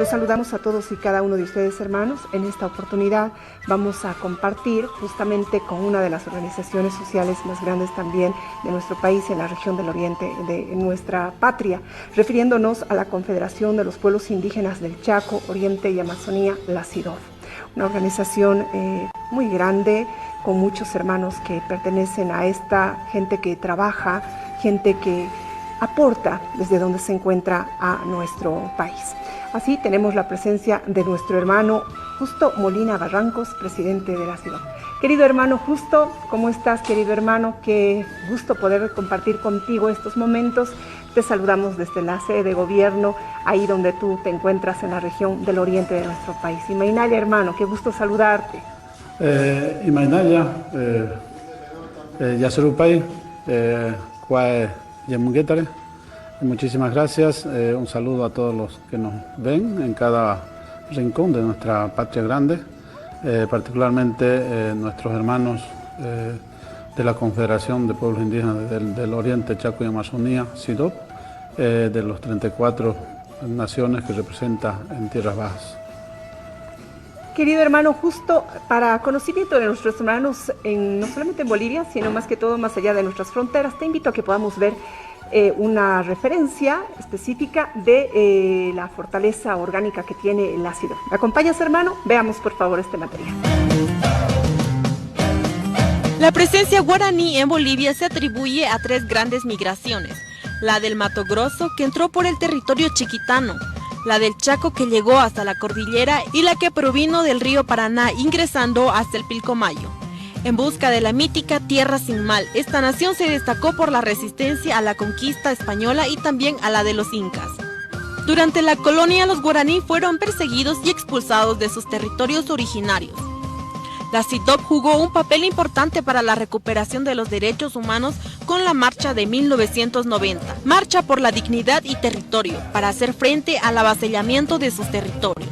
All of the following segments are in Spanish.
Los saludamos a todos y cada uno de ustedes, hermanos. En esta oportunidad vamos a compartir justamente con una de las organizaciones sociales más grandes también de nuestro país, en la región del Oriente, de nuestra patria, refiriéndonos a la Confederación de los Pueblos Indígenas del Chaco, Oriente y Amazonía, la CIDOB. Una organización muy grande, con muchos hermanos que pertenecen a esta gente que trabaja, gente que aporta desde donde se encuentra a nuestro país. Así tenemos la presencia de nuestro hermano Justo Molina Barrancos, presidente de la CIDOB. Querido hermano Justo, ¿cómo estás, querido hermano? Qué gusto poder compartir contigo estos momentos. Te saludamos desde la sede de gobierno, ahí donde tú te encuentras en la región del oriente de nuestro país. Imainaya, hermano, qué gusto saludarte. Imainaya, Yasurupay, Cuae Yemunguetare. Muchísimas gracias, un saludo a todos los que nos ven en cada rincón de nuestra patria grande, particularmente nuestros hermanos de la Confederación de Pueblos Indígenas del Oriente, Chaco y Amazonía, CIDOB, de los 34 naciones que representa en Tierras Bajas. Querido hermano, justo para conocimiento de nuestros hermanos, no solamente en Bolivia, sino más que todo más allá de nuestras fronteras, te invito a que podamos ver una referencia específica de la fortaleza orgánica que tiene la CIDOB. ¿Me acompañas, hermano? Veamos por favor este material. La presencia guaraní en Bolivia se atribuye a tres grandes migraciones: la del Mato Grosso, que entró por el territorio chiquitano, la del Chaco, que llegó hasta la cordillera, y la que provino del río Paraná, ingresando hasta el Pilcomayo. En busca de la mítica Tierra Sin Mal, esta nación se destacó por la resistencia a la conquista española y también a la de los incas. Durante la colonia, los guaraní fueron perseguidos y expulsados de sus territorios originarios. La CIDOB jugó un papel importante para la recuperación de los derechos humanos con la Marcha de 1990, Marcha por la Dignidad y Territorio, para hacer frente al avasallamiento de sus territorios.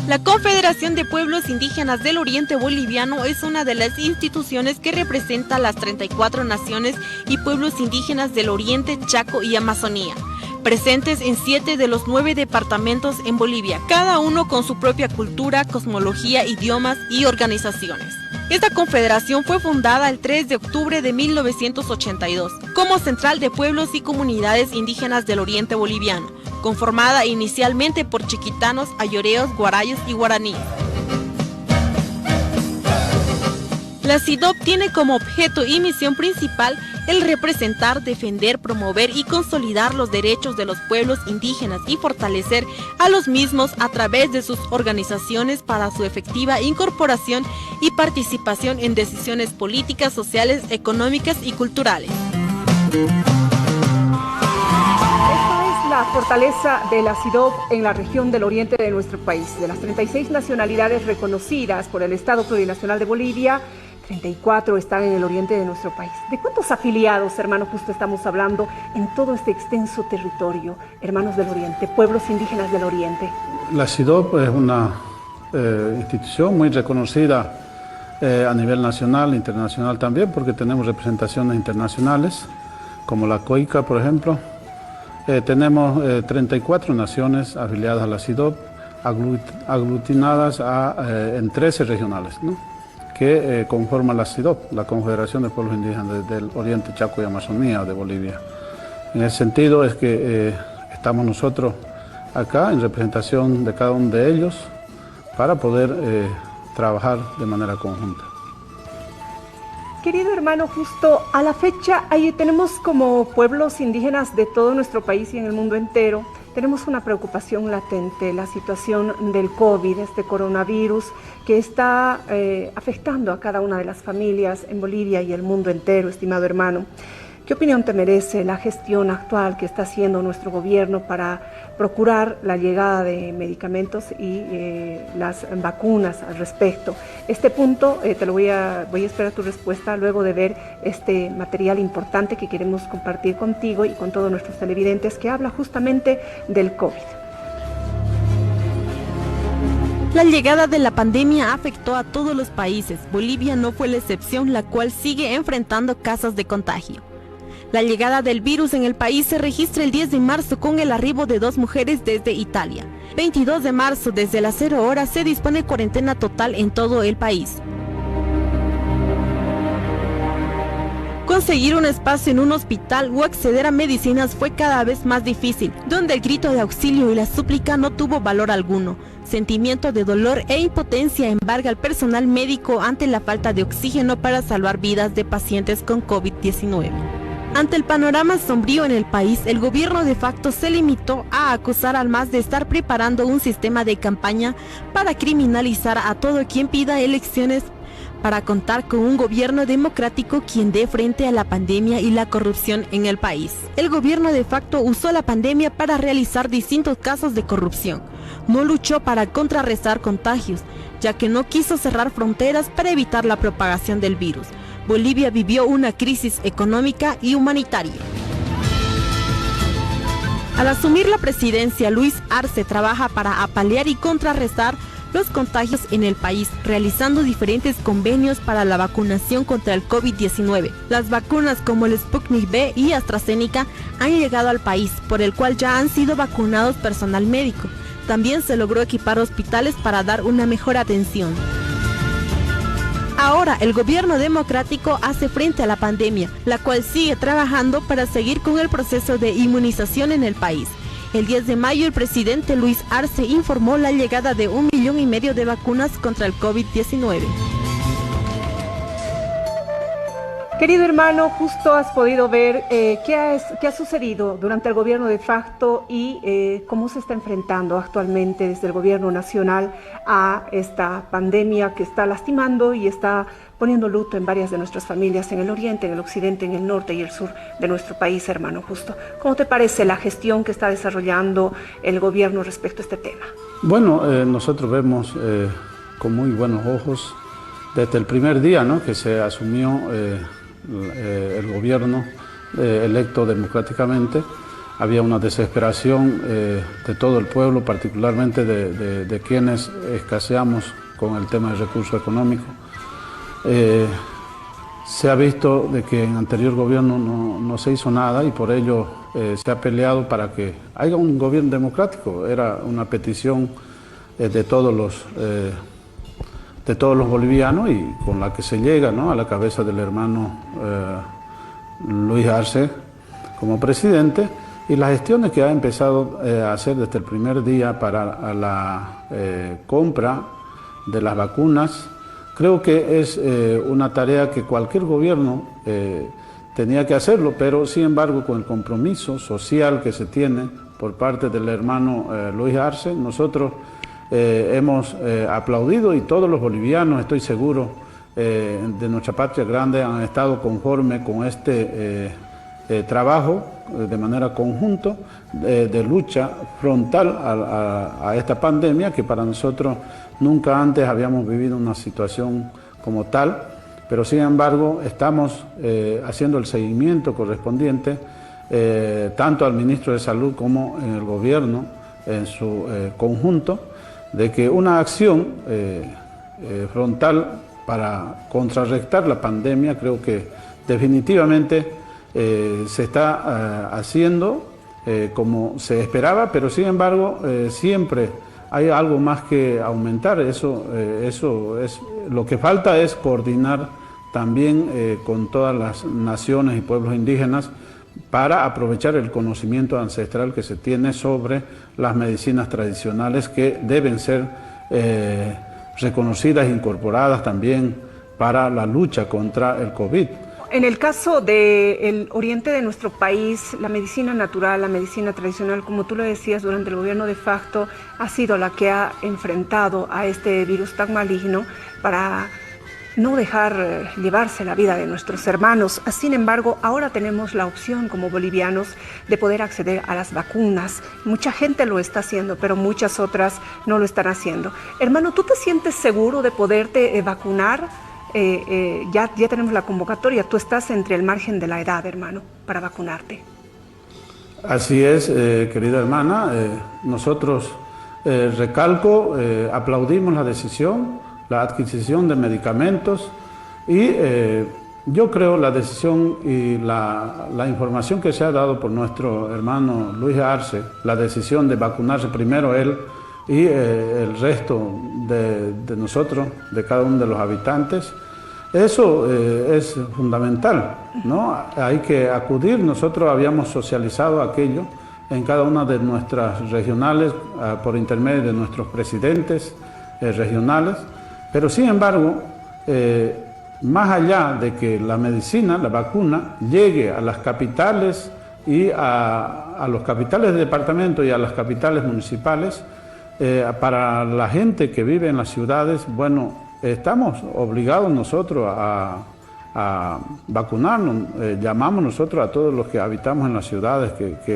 La Confederación de Pueblos Indígenas del Oriente Boliviano es una de las instituciones que representa a las 34 naciones y pueblos indígenas del Oriente, Chaco y Amazonía, presentes en 7 de los 9 departamentos en Bolivia, cada uno con su propia cultura, cosmología, idiomas y organizaciones. Esta confederación fue fundada el 3 de octubre de 1982 como Central de Pueblos y Comunidades Indígenas del Oriente Boliviano, conformada inicialmente por chiquitanos, ayoreos, guarayos y guaraníes. La CIDOB tiene como objeto y misión principal el representar, defender, promover y consolidar los derechos de los pueblos indígenas y fortalecer a los mismos a través de sus organizaciones para su efectiva incorporación y participación en decisiones políticas, sociales, económicas y culturales. La fortaleza de la CIDOB en la región del oriente de nuestro país. De las 36 nacionalidades reconocidas por el Estado Plurinacional de Bolivia, 34 están en el oriente de nuestro país. ¿De cuántos afiliados, hermano, justo estamos hablando en todo este extenso territorio, hermanos del oriente, pueblos indígenas del oriente? La CIDOB es una institución muy reconocida a nivel nacional e internacional también, porque tenemos representaciones internacionales, como la COICA, por ejemplo. Tenemos 34 naciones afiliadas a la CIDOB, aglutinadas en 13 regionales, ¿no?, que conforman la CIDOB, la Confederación de Pueblos Indígenas del Oriente, Chaco y Amazonía de Bolivia. En ese sentido es que estamos nosotros acá en representación de cada uno de ellos para poder trabajar de manera conjunta. Querido hermano, justo a la fecha ahí tenemos como pueblos indígenas de todo nuestro país y en el mundo entero, tenemos una preocupación latente, la situación del COVID, este coronavirus que está afectando a cada una de las familias en Bolivia y el mundo entero, estimado hermano. ¿Qué opinión te merece la gestión actual que está haciendo nuestro gobierno para procurar la llegada de medicamentos y las vacunas al respecto? Este punto voy a esperar tu respuesta luego de ver este material importante que queremos compartir contigo y con todos nuestros televidentes, que habla justamente del COVID. La llegada de la pandemia afectó a todos los países. Bolivia no fue la excepción, la cual sigue enfrentando casos de contagio. La llegada del virus en el país se registra el 10 de marzo con el arribo de 2 mujeres desde Italia. 22 de marzo, desde las 0 horas, se dispone cuarentena total en todo el país. Conseguir un espacio en un hospital o acceder a medicinas fue cada vez más difícil, donde el grito de auxilio y la súplica no tuvo valor alguno. Sentimiento de dolor e impotencia embarga al personal médico ante la falta de oxígeno para salvar vidas de pacientes con COVID-19. Ante el panorama sombrío en el país, el gobierno de facto se limitó a acusar al MAS de estar preparando un sistema de campaña para criminalizar a todo quien pida elecciones para contar con un gobierno democrático quien dé frente a la pandemia y la corrupción en el país. El gobierno de facto usó la pandemia para realizar distintos casos de corrupción. No luchó para contrarrestar contagios, ya que no quiso cerrar fronteras para evitar la propagación del virus. Bolivia vivió una crisis económica y humanitaria. Al asumir la presidencia, Luis Arce trabaja para apalear y contrarrestar los contagios en el país, realizando diferentes convenios para la vacunación contra el COVID-19. Las vacunas como el Sputnik V y AstraZeneca han llegado al país, por el cual ya han sido vacunados personal médico. También se logró equipar hospitales para dar una mejor atención. Ahora, el gobierno democrático hace frente a la pandemia, la cual sigue trabajando para seguir con el proceso de inmunización en el país. El 10 de mayo, el presidente Luis Arce informó la llegada de 1,5 millones de vacunas contra el COVID-19. Querido hermano, justo has podido ver qué ha sucedido durante el gobierno de facto y cómo se está enfrentando actualmente desde el gobierno nacional a esta pandemia que está lastimando y está poniendo luto en varias de nuestras familias en el oriente, en el occidente, en el norte y el sur de nuestro país, hermano Justo. ¿Cómo te parece la gestión que está desarrollando el gobierno respecto a este tema? Bueno, nosotros vemos con muy buenos ojos desde el primer día, ¿no?, que se asumió el gobierno electo democráticamente. Había una desesperación de todo el pueblo, particularmente de quienes escaseamos con el tema del recurso económico. Se ha visto de que en anterior gobierno no se hizo nada y por ello se ha peleado para que haya un gobierno democrático. Era una petición de todos los bolivianos y con la que se llega, ¿no?, a la cabeza del hermano Luis Arce como presidente, y las gestiones que ha empezado a hacer desde el primer día para la compra de las vacunas. Creo que es una tarea que cualquier gobierno tenía que hacerlo, pero sin embargo con el compromiso social que se tiene por parte del hermano Luis Arce, nosotros hemos aplaudido y todos los bolivianos, estoy seguro, de nuestra patria grande han estado conformes con este trabajo de manera conjunta de lucha frontal a esta pandemia que para nosotros nunca antes habíamos vivido una situación como tal, pero sin embargo estamos haciendo el seguimiento correspondiente tanto al ministro de Salud como en el gobierno en su conjunto, de que una acción frontal para contrarrestar la pandemia creo que definitivamente se está haciendo como se esperaba, pero sin embargo siempre hay algo más que aumentar. Eso es lo que falta, es coordinar también con todas las naciones y pueblos indígenas para aprovechar el conocimiento ancestral que se tiene sobre las medicinas tradicionales que deben ser reconocidas e incorporadas también para la lucha contra el COVID. En el caso del oriente de nuestro país, la medicina natural, la medicina tradicional, como tú lo decías, durante el gobierno de facto, ha sido la que ha enfrentado a este virus tan maligno para no dejar llevarse la vida de nuestros hermanos. Sin embargo, ahora tenemos la opción como bolivianos de poder acceder a las vacunas. Mucha gente lo está haciendo, pero muchas otras no lo están haciendo. Hermano, ¿tú te sientes seguro de poderte vacunar? Ya tenemos la convocatoria, tú estás entre el margen de la edad, hermano, para vacunarte. Así es, querida hermana, nosotros, recalco, aplaudimos la decisión, la adquisición de medicamentos y Yo creo la decisión y la información que se ha dado por nuestro hermano Luis Arce, la decisión de vacunarse primero él y el resto de nosotros, de cada uno de los habitantes, eso es fundamental, ¿no? Hay que acudir. Nosotros habíamos socializado aquello en cada una de nuestras regionales por intermedio de nuestros presidentes regionales, pero sin embargo, más allá de que la medicina, la vacuna, llegue a las capitales y a los capitales de departamento y a las capitales municipales, para la gente que vive en las ciudades, bueno, estamos obligados nosotros a vacunarnos. Llamamos nosotros a todos los que habitamos en las ciudades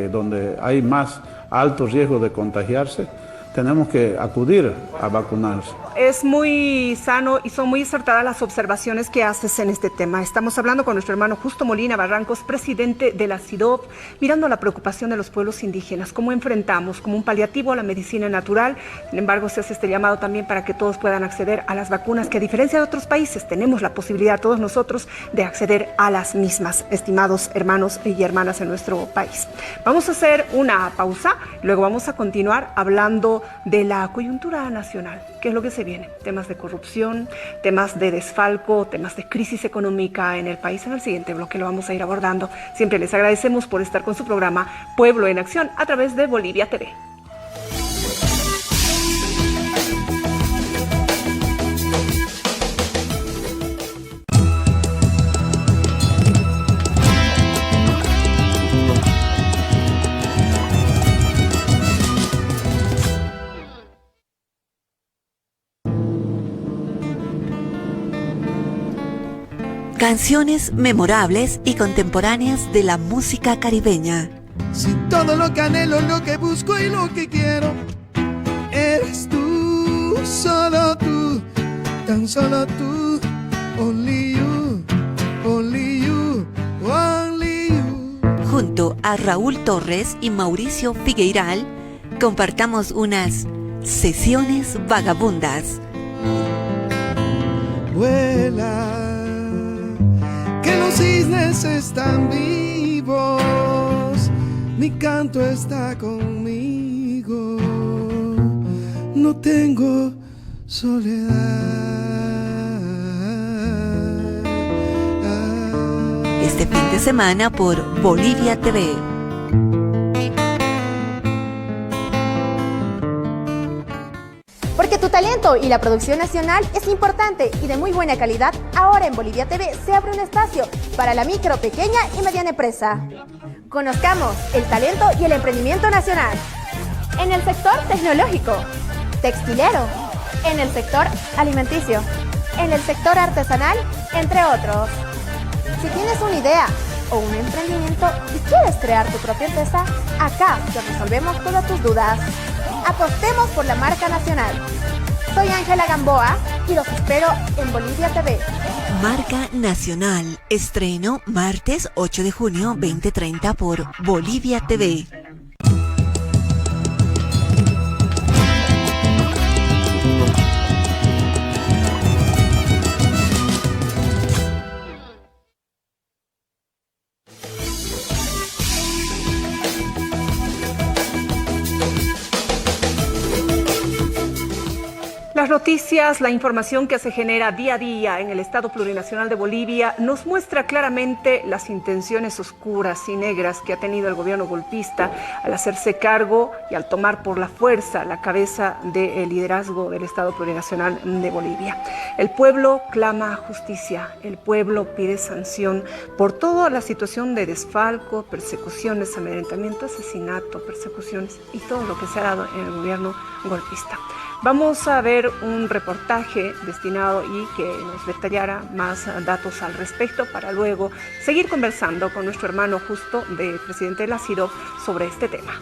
donde hay más alto riesgo de contagiarse, tenemos que acudir a vacunarse. Es muy sano y son muy acertadas las observaciones que haces en este tema. Estamos hablando con nuestro hermano Justo Molina Barrancos, presidente de la CIDOB, mirando la preocupación de los pueblos indígenas, cómo enfrentamos como un paliativo a la medicina natural. Sin embargo, se hace este llamado también para que todos puedan acceder a las vacunas, que a diferencia de otros países, tenemos la posibilidad todos nosotros de acceder a las mismas, estimados hermanos y hermanas en nuestro país. Vamos a hacer una pausa, luego vamos a continuar hablando de la coyuntura nacional, qué es lo que se viene, temas de corrupción, temas de desfalco, temas de crisis económica en el país. En el siguiente bloque lo vamos a ir abordando. Siempre les agradecemos por estar con su programa Pueblo en Acción a través de Bolivia TV. Canciones memorables y contemporáneas de la música caribeña. Si todo lo que anhelo, lo que busco y lo que quiero eres tú, solo tú, tan solo tú. Only you, only you, only you. Junto a Raúl Torres y Mauricio Figueiral, compartamos unas sesiones vagabundas. Vuela, que los cisnes están vivos, mi canto está conmigo, no tengo soledad. Este fin de semana por Bolivia TV. Porque tu talento y la producción nacional es importante y de muy buena calidad, ahora en Bolivia TV se abre un espacio para la micro, pequeña y mediana empresa. Conozcamos el talento y el emprendimiento nacional. En el sector tecnológico, textilero, en el sector alimenticio, en el sector artesanal, entre otros. Si tienes una idea o un emprendimiento y quieres crear tu propia empresa, acá te resolvemos todas tus dudas. Apostemos por la marca nacional. Soy Ángela Gamboa y los espero en Bolivia TV. Marca Nacional. Estreno martes 8 de junio 2030 por Bolivia TV. Las noticias, la información que se genera día a día en el Estado Plurinacional de Bolivia nos muestra claramente las intenciones oscuras y negras que ha tenido el gobierno golpista al hacerse cargo y al tomar por la fuerza la cabeza del liderazgo del Estado Plurinacional de Bolivia. El pueblo clama justicia, el pueblo pide sanción por toda la situación de desfalco, persecuciones, amedrentamiento, asesinato, persecuciones y todo lo que se ha dado en el gobierno golpista. Vamos a ver un reportaje destinado y que nos detallará más datos al respecto para luego seguir conversando con nuestro hermano Justo, presidente de la CIDOB, sobre este tema.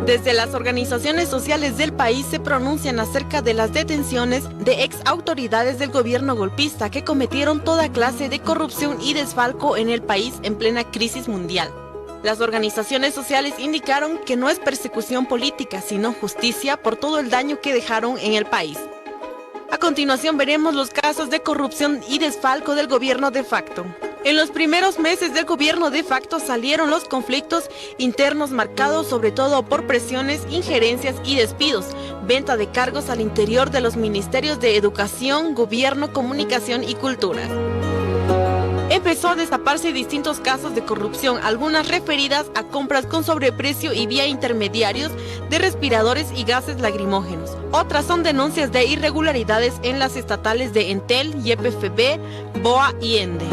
Desde las organizaciones sociales del país se pronuncian acerca de las detenciones de ex autoridades del gobierno golpista que cometieron toda clase de corrupción y desfalco en el país en plena crisis mundial. Las organizaciones sociales indicaron que no es persecución política, sino justicia por todo el daño que dejaron en el país. A continuación veremos los casos de corrupción y desfalco del gobierno de facto. En los primeros meses del gobierno de facto salieron los conflictos internos marcados sobre todo por presiones, injerencias y despidos, venta de cargos al interior de los ministerios de Educación, Gobierno, Comunicación y Cultura. Empezó a destaparse distintos casos de corrupción, algunas referidas a compras con sobreprecio y vía intermediarios de respiradores y gases lacrimógenos. Otras son denuncias de irregularidades en las estatales de Entel, YPFB, BOA y ENDE.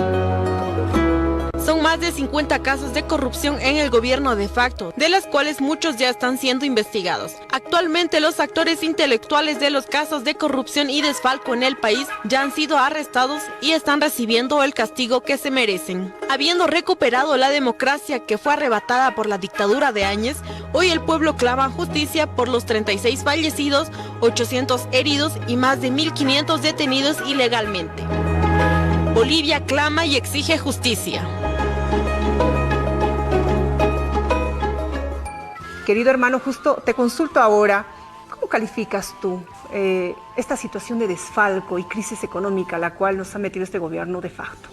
Son más de 50 casos de corrupción en el gobierno de facto, de las cuales muchos ya están siendo investigados. Actualmente los actores intelectuales de los casos de corrupción y desfalco en el país ya han sido arrestados y están recibiendo el castigo que se merecen. Habiendo recuperado la democracia que fue arrebatada por la dictadura de Áñez, hoy el pueblo clama justicia por los 36 fallecidos, 800 heridos y más de 1.500 detenidos ilegalmente. Bolivia clama y exige justicia. Querido hermano, justo te consulto ahora, ¿cómo calificas tú esta situación de desfalco y crisis económica a la cual nos ha metido este gobierno de facto?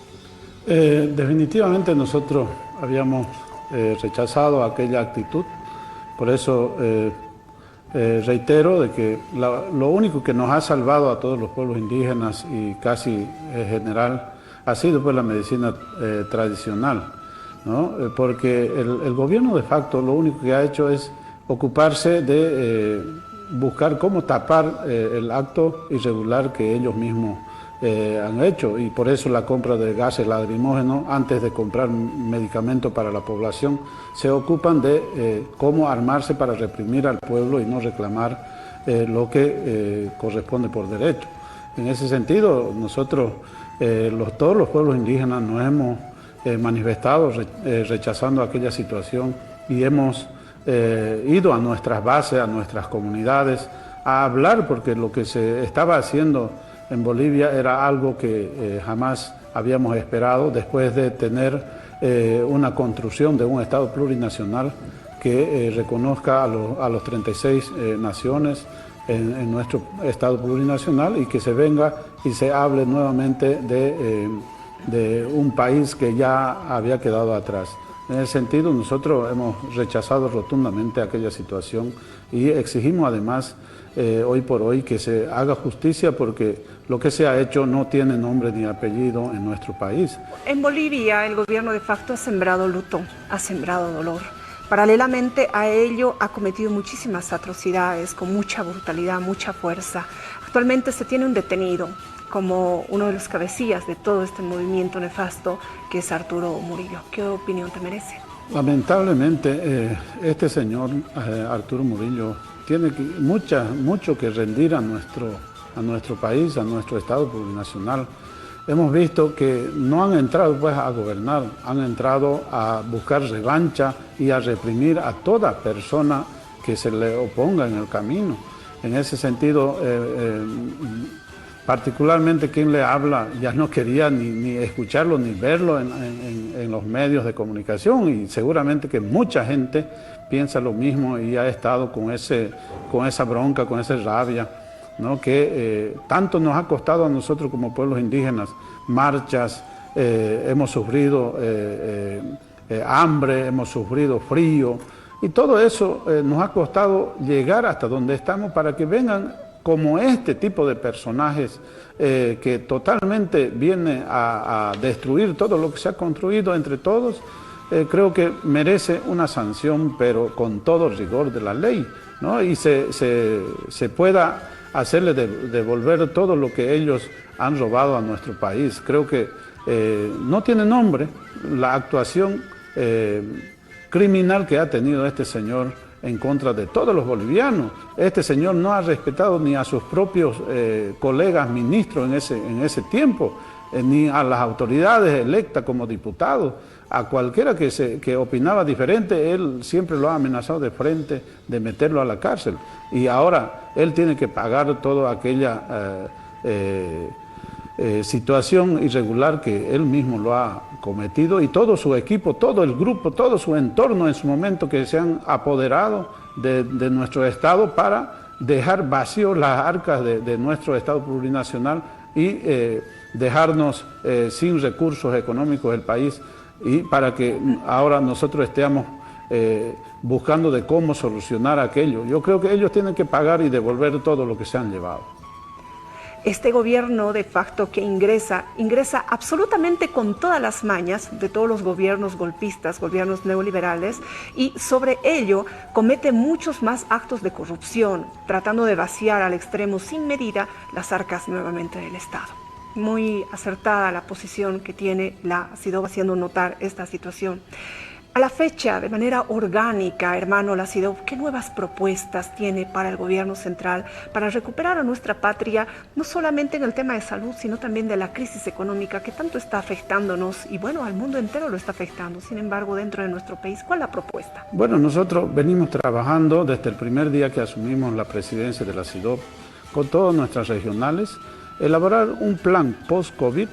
Definitivamente nosotros habíamos rechazado aquella actitud, por eso reitero de que lo único que nos ha salvado a todos los pueblos indígenas y casi en general ha sido pues la medicina tradicional, ¿no? Porque el gobierno de facto lo único que ha hecho es ocuparse de buscar cómo tapar el acto irregular que ellos mismos han hecho, y por eso la compra de gases lacrimógenos antes de comprar medicamentos para la población se ocupan de cómo armarse para reprimir al pueblo y no reclamar lo que corresponde por derecho. En ese sentido nosotros todos los pueblos indígenas nos hemos manifestado rechazando aquella situación y hemos ido a nuestras bases, a nuestras comunidades a hablar, porque lo que se estaba haciendo en Bolivia era algo que jamás habíamos esperado después de tener una construcción de un Estado plurinacional que reconozca a los 36 naciones en nuestro Estado plurinacional y que se venga y se hable nuevamente de un país que ya había quedado atrás. En ese sentido, nosotros hemos rechazado rotundamente aquella situación y exigimos además hoy por hoy que se haga justicia, porque lo que se ha hecho no tiene nombre ni apellido en nuestro país. En Bolivia el gobierno de facto ha sembrado luto, ha sembrado dolor. Paralelamente a ello ha cometido muchísimas atrocidades con mucha brutalidad, mucha fuerza. Actualmente se tiene un detenido como uno de los cabecillas de todo este movimiento nefasto, que es Arturo Murillo. ¿Qué opinión te merece? Lamentablemente, este señor Arturo Murillo tiene mucho que rendir a nuestro país, a nuestro Estado plurinacional. Hemos visto que no han entrado pues a gobernar, han entrado a buscar revancha y a reprimir a toda persona que se le oponga en el camino. En ese sentido, particularmente quien le habla ya no quería ni escucharlo ni verlo en los medios de comunicación, y seguramente que mucha gente piensa lo mismo y ha estado con esa bronca, con esa rabia, ¿no? Que tanto nos ha costado a nosotros como pueblos indígenas, marchas, hemos sufrido hambre, hemos sufrido frío, y todo eso nos ha costado llegar hasta donde estamos para que vengan como este tipo de personajes que totalmente viene a destruir todo lo que se ha construido entre todos. Creo que merece una sanción, pero con todo rigor de la ley, ¿no? Y se pueda hacerle devolver todo lo que ellos han robado a nuestro país. Creo que no tiene nombre la actuación criminal que ha tenido este señor en contra de todos los bolivianos. Este señor no ha respetado ni a sus propios colegas ministros en ese tiempo, ni a las autoridades electas como diputados. A cualquiera que opinaba diferente, él siempre lo ha amenazado de frente de meterlo a la cárcel. Y ahora él tiene que pagar toda aquella situación irregular que él mismo lo ha cometido, y todo su equipo, todo el grupo, todo su entorno en su momento, que se han apoderado de nuestro Estado para dejar vacíos las arcas de nuestro Estado plurinacional y dejarnos sin recursos económicos del país, y para que ahora nosotros estemos buscando de cómo solucionar aquello. Yo creo que ellos tienen que pagar y devolver todo lo que se han llevado. Este gobierno de facto que ingresa absolutamente con todas las mañas de todos los gobiernos golpistas, gobiernos neoliberales, y sobre ello comete muchos más actos de corrupción, tratando de vaciar al extremo sin medida las arcas nuevamente del Estado. Muy acertada la posición que tiene la CIDOB haciendo notar esta situación. A la fecha, de manera orgánica, hermano, la CIDOB, ¿qué nuevas propuestas tiene para el gobierno central para recuperar a nuestra patria, no solamente en el tema de salud, sino también de la crisis económica que tanto está afectándonos y bueno, al mundo entero lo está afectando? Sin embargo, dentro de nuestro país, ¿cuál es la propuesta? Bueno, nosotros venimos trabajando desde el primer día que asumimos la presidencia de la CIDOB con todas nuestras regionales, elaborar un plan post-COVID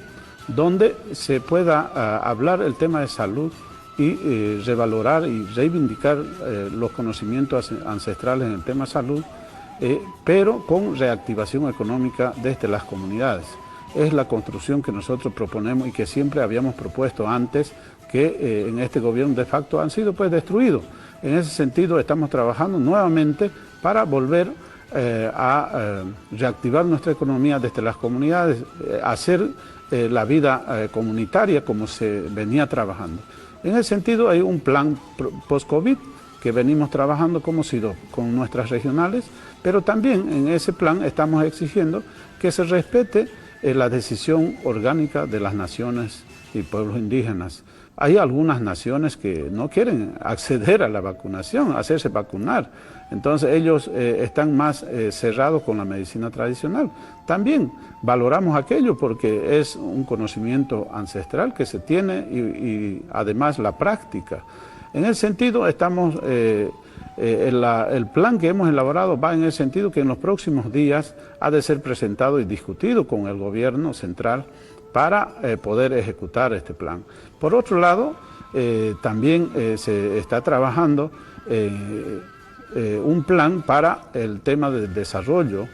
donde se pueda hablar el tema de salud y revalorar y reivindicar los conocimientos ancestrales en el tema salud, pero con reactivación económica desde las comunidades. Es la construcción que nosotros proponemos y que siempre habíamos propuesto antes, que en este gobierno de facto han sido pues destruidos. En ese sentido estamos trabajando nuevamente para volver a reactivar nuestra economía desde las comunidades, hacer la vida comunitaria como se venía trabajando. En ese sentido hay un plan post-COVID que venimos trabajando como CIDOB con nuestras regionales, pero también en ese plan estamos exigiendo que se respete la decisión orgánica de las naciones y pueblos indígenas. Hay algunas naciones que no quieren acceder a la vacunación, hacerse vacunar. Entonces ellos están más cerrados con la medicina tradicional. También valoramos aquello porque es un conocimiento ancestral que se tiene y además la práctica. En ese sentido estamos, el plan que hemos elaborado va en el sentido que en los próximos días ha de ser presentado y discutido con el gobierno central para poder ejecutar este plan. Por otro lado, también se está trabajando un plan para el tema del desarrollo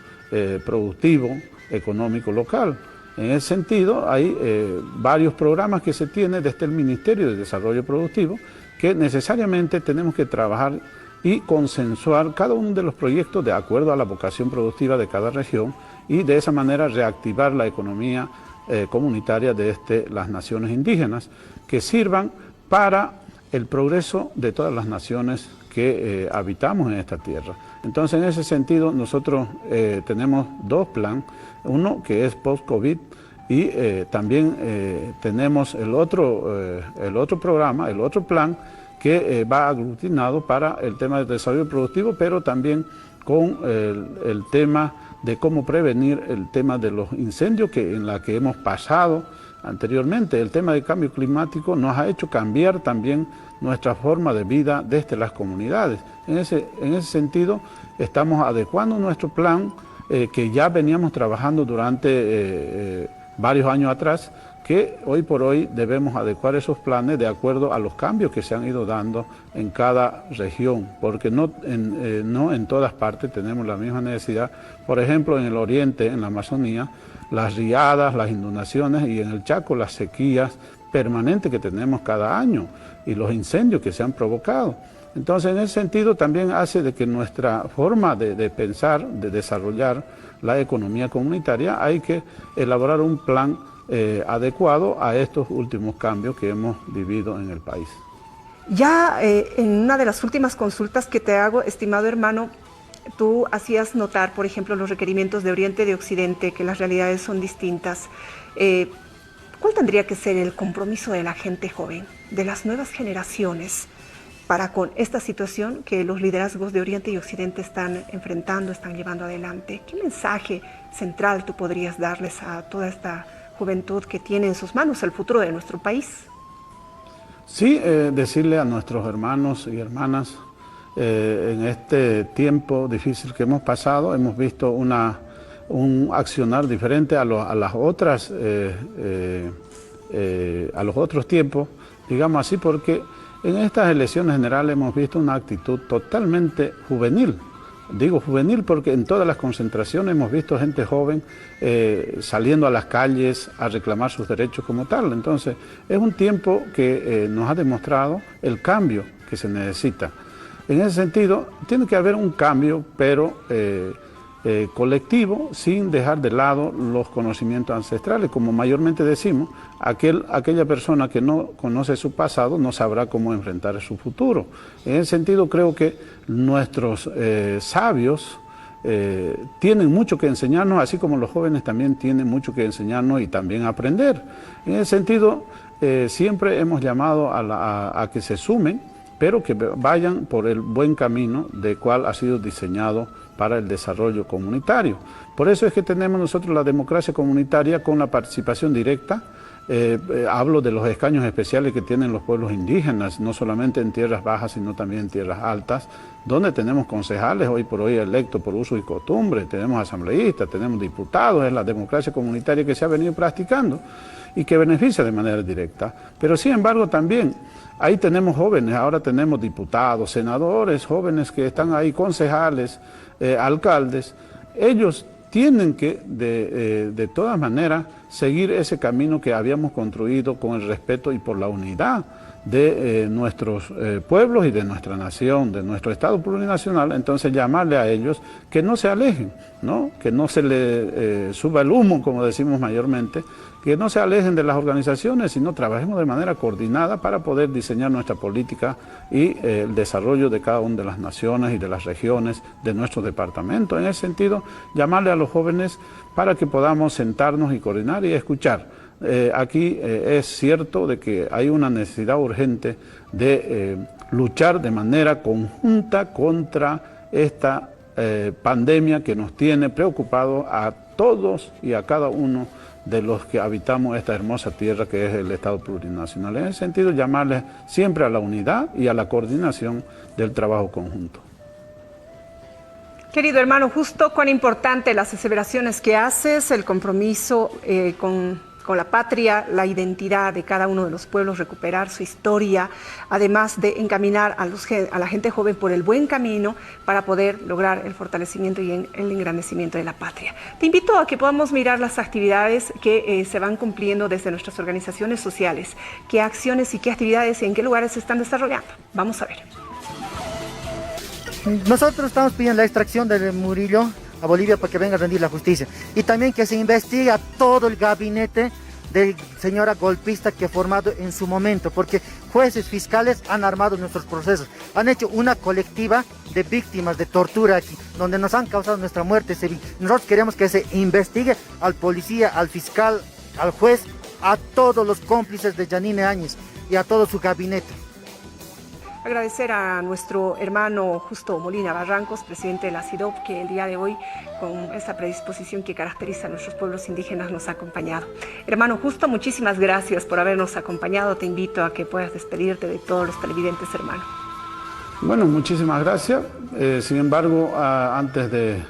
productivo, económico local. En ese sentido, hay varios programas que se tienen desde el Ministerio de Desarrollo Productivo que necesariamente tenemos que trabajar y consensuar cada uno de los proyectos de acuerdo a la vocación productiva de cada región y de esa manera reactivar la economía comunitaria de las naciones indígenas que sirvan para el progreso de todas las naciones que habitamos en esta tierra. Entonces, en ese sentido, nosotros tenemos dos planes, uno que es post-COVID y también tenemos el otro programa, el otro plan que va aglutinado para el tema del desarrollo productivo, pero también con el tema de cómo prevenir el tema de los incendios en la que hemos pasado anteriormente. El tema del cambio climático nos ha hecho cambiar también nuestra forma de vida desde las comunidades. En ese sentido, estamos adecuando nuestro plan que ya veníamos trabajando durante varios años atrás, que hoy por hoy debemos adecuar esos planes de acuerdo a los cambios que se han ido dando en cada región, porque no en todas partes tenemos la misma necesidad. Por ejemplo, en el oriente, en la Amazonía, las riadas, las inundaciones, y en el Chaco las sequías permanentes que tenemos cada año y los incendios que se han provocado. Entonces, en ese sentido también hace de que nuestra forma de pensar, de desarrollar la economía comunitaria, hay que elaborar un plan adecuado a estos últimos cambios que hemos vivido en el país. Ya en una de las últimas consultas que te hago, estimado hermano, tú hacías notar, por ejemplo, los requerimientos de Oriente y de Occidente, que las realidades son distintas. ¿Cuál tendría que ser el compromiso de la gente joven, de las nuevas generaciones, para con esta situación que los liderazgos de Oriente y Occidente están enfrentando, están llevando adelante? ¿Qué mensaje central tú podrías darles a toda esta juventud que tiene en sus manos el futuro de nuestro país? Sí, decirle a nuestros hermanos y hermanas, en este tiempo difícil que hemos pasado, hemos visto un accionar diferente a los otros tiempos, digamos así, porque en estas elecciones generales hemos visto una actitud totalmente juvenil, Digo juvenil porque en todas las concentraciones hemos visto gente joven saliendo a las calles a reclamar sus derechos como tal. Entonces, es un tiempo que nos ha demostrado el cambio que se necesita. En ese sentido, tiene que haber un cambio, pero colectivo, sin dejar de lado los conocimientos ancestrales. Como mayormente decimos, aquella persona que no conoce su pasado no sabrá cómo enfrentar su futuro. En ese sentido, creo que nuestros sabios tienen mucho que enseñarnos, así como los jóvenes también tienen mucho que enseñarnos y también aprender. En ese sentido, siempre hemos llamado a que se sumen, pero que vayan por el buen camino de cual ha sido diseñado para el desarrollo comunitario. Por eso es que tenemos nosotros la democracia comunitaria con la participación directa. Hablo de los escaños especiales que tienen los pueblos indígenas, no solamente en tierras bajas, sino también en tierras altas, donde tenemos concejales hoy por hoy electos por uso y costumbre, tenemos asambleístas, tenemos diputados. Es la democracia comunitaria que se ha venido practicando y que beneficia de manera directa. Pero sin embargo también ahí tenemos jóvenes, ahora tenemos diputados, senadores, jóvenes que están ahí, concejales, alcaldes. Ellos tienen que de todas maneras seguir ese camino que habíamos construido con el respeto y por la unidad de nuestros pueblos y de nuestra nación, de nuestro Estado plurinacional. Entonces llamarle a ellos que no se alejen, ¿no? Que no se le suba el humo, como decimos mayormente, que no se alejen de las organizaciones, sino trabajemos de manera coordinada para poder diseñar nuestra política y el desarrollo de cada una de las naciones y de las regiones de nuestro departamento. En ese sentido, llamarle a los jóvenes para que podamos sentarnos y coordinar y escuchar. Aquí es cierto de que hay una necesidad urgente de luchar de manera conjunta contra esta pandemia que nos tiene preocupados a todos y a cada uno de los que habitamos esta hermosa tierra que es el Estado plurinacional. En ese sentido, llamarles siempre a la unidad y a la coordinación del trabajo conjunto. Querido hermano Justo, cuán importante las aseveraciones que haces, el compromiso con la patria, la identidad de cada uno de los pueblos, recuperar su historia, además de encaminar a la gente joven por el buen camino para poder lograr el fortalecimiento y el engrandecimiento de la patria. Te invito a que podamos mirar las actividades que se van cumpliendo desde nuestras organizaciones sociales, qué acciones y qué actividades y en qué lugares se están desarrollando. Vamos a ver. Nosotros estamos pidiendo la extracción del Murillo a Bolivia para que venga a rendir la justicia y también que se investigue a todo el gabinete de señora golpista que ha formado en su momento, porque jueces fiscales han armado nuestros procesos, han hecho una colectiva de víctimas de tortura aquí, donde nos han causado nuestra muerte civil. Nosotros queremos que se investigue al policía, al fiscal, al juez, a todos los cómplices de Yanine Áñez y a todo su gabinete. Agradecer a nuestro hermano Justo Molina Barrancos, presidente de la CIDOP, que el día de hoy, con esta predisposición que caracteriza a nuestros pueblos indígenas, nos ha acompañado. Hermano Justo, muchísimas gracias por habernos acompañado. Te invito a que puedas despedirte de todos los televidentes, hermano. Bueno, muchísimas gracias. Sin embargo, antes de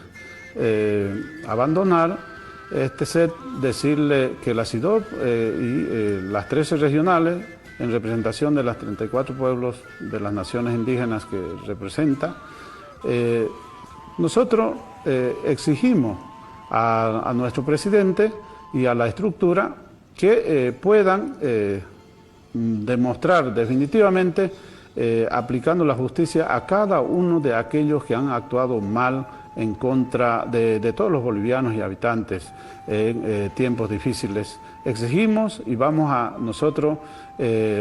abandonar este set, decirle que la CIDOP y las 13 regionales, en representación de las 34 pueblos de las naciones indígenas que representa, nosotros exigimos a nuestro presidente y a la estructura que puedan demostrar definitivamente, aplicando la justicia a cada uno de aquellos que han actuado mal en contra de todos los bolivianos y habitantes en tiempos difíciles. Exigimos y vamos a nosotros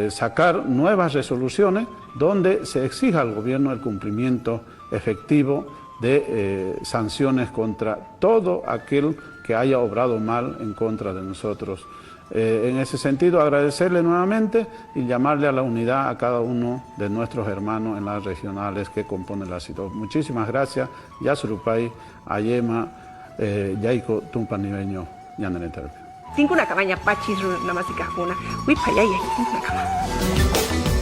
sacar nuevas resoluciones donde se exija al gobierno el cumplimiento efectivo de sanciones contra todo aquel que haya obrado mal en contra de nosotros. En ese sentido, agradecerle nuevamente y llamarle a la unidad a cada uno de nuestros hermanos en las regionales que componen la CIDOP. Muchísimas gracias. Yasurupay, Ayema, Yaiko, Tumpanibeño, Yandeneterpe. Tinkuna cabaña pachis namasika una. Wipayaya, tinkuna cabaña.